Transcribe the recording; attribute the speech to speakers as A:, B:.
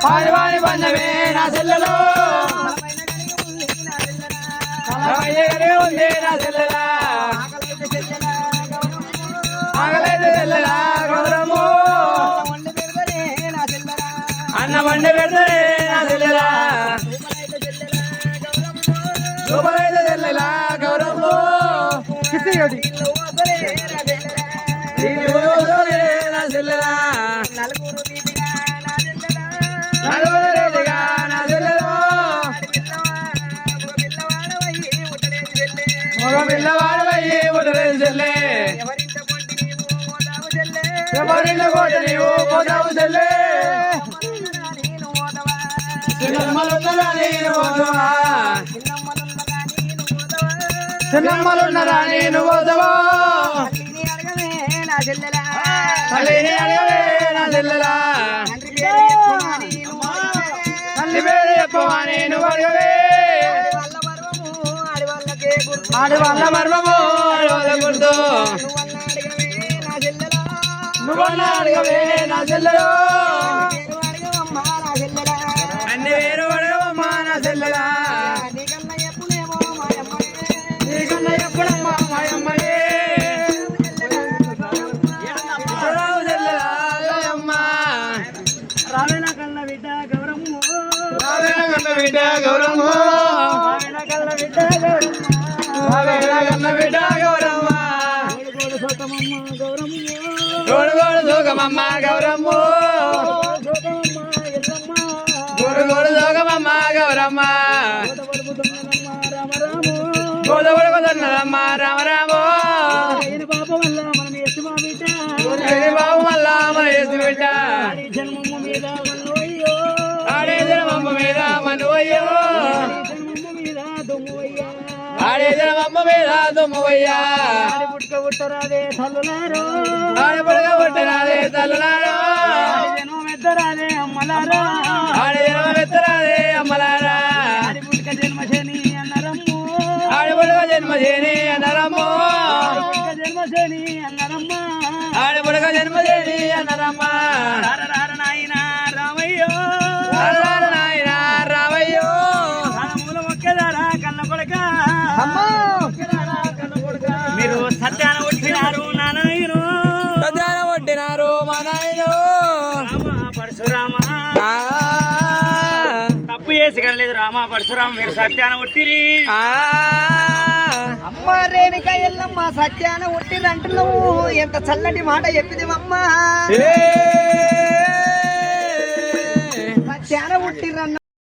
A: పాడివాడి పందమే నా చెల్లెలో ఉంది నా చెల్లెలా ఆగలేదు చెల్లెలా గౌరము అన్న బండి పెడతారే నా చెల్లెలా శుభరైతే చెల్లెలా గౌరము నా చెల్లెలా పిల్లవాడవయ్యి ఉదరేది చెల్లె ఎవరిని కోట నీవు పోతావు చెల్లె చిన్నమ్మలున్నరా నేను పోతావా చిన్నమ్మలున్నరా నేను పోతావా తల్లిని అడగవే నా చెల్లెలా తల్లి పేరు చెప్పవా నేను అడగవే ఆడవాళ్ళ మర్మము ఆడవాళ్ళ గుర్తు నువ్వన్నా అడగవే నా చెల్లెలో అన్ని వేరు అడగవమ్మా నా చెల్లెలా నీకన్నా ఎప్పుడమ్మా మాయమ్మయే చెల్లెలా అమ్మా రావేణ కన్న బిడ్డ గౌరమ్మ రావేణ కన్న బిడ్డ గౌరమ్మ రావేణ కన్న బిడ్డ గౌరమ్మ గోడు సోకమమ్మ గౌరమ్మ గోడు సోకమమ్మ గౌరమ్మ గోదవడమదన్నదమ్మ రామరామో బాబు వల్ల మన ఎత్తు బిడ్డ ఆడే జనమమ్మ మీద మనువయ్యో ఆడే జనమమ్మ మీద దుమ్మవయ్యా ఆడి పుట్టుక పుట్టరాదే తల్లులారో ఆడి పుట్టుక పుట్టరాదే తల్లులారో ఆడి జన్మ మెత్తరాదే అమ్మలారా ఆడి జన్మ మెత్తరాదే అమ్మలారా ఆడి పుట్టుక జన్మశని అన్నరమ్ము ఆడి పుట్టుక జన్మశని అన్నరమ్ము ఆడి పుట్టుక జన్మశని అన్నరమ్మ ఆడి పుట్టుక జన్మశని అన్నరమ్మ రార నాయన రామయ్యో రార నాయన రామయ్యో మూల మొక్కదారా కన్న కొడక మీరు సత్యాన కొట్టినారు నానాయను సత్యాన కొట్టినారు మా నాయను పరశురామ తప్పు చేసి కనలేదు రామ పరశురామ మీరు సత్యాన కొట్టిరి
B: అమ్మ రేణుక ఎల్లమ్మ సత్యాన కొట్టిరంటున్నావు ఎంత చల్లటి మాట చెప్పింది అమ్మ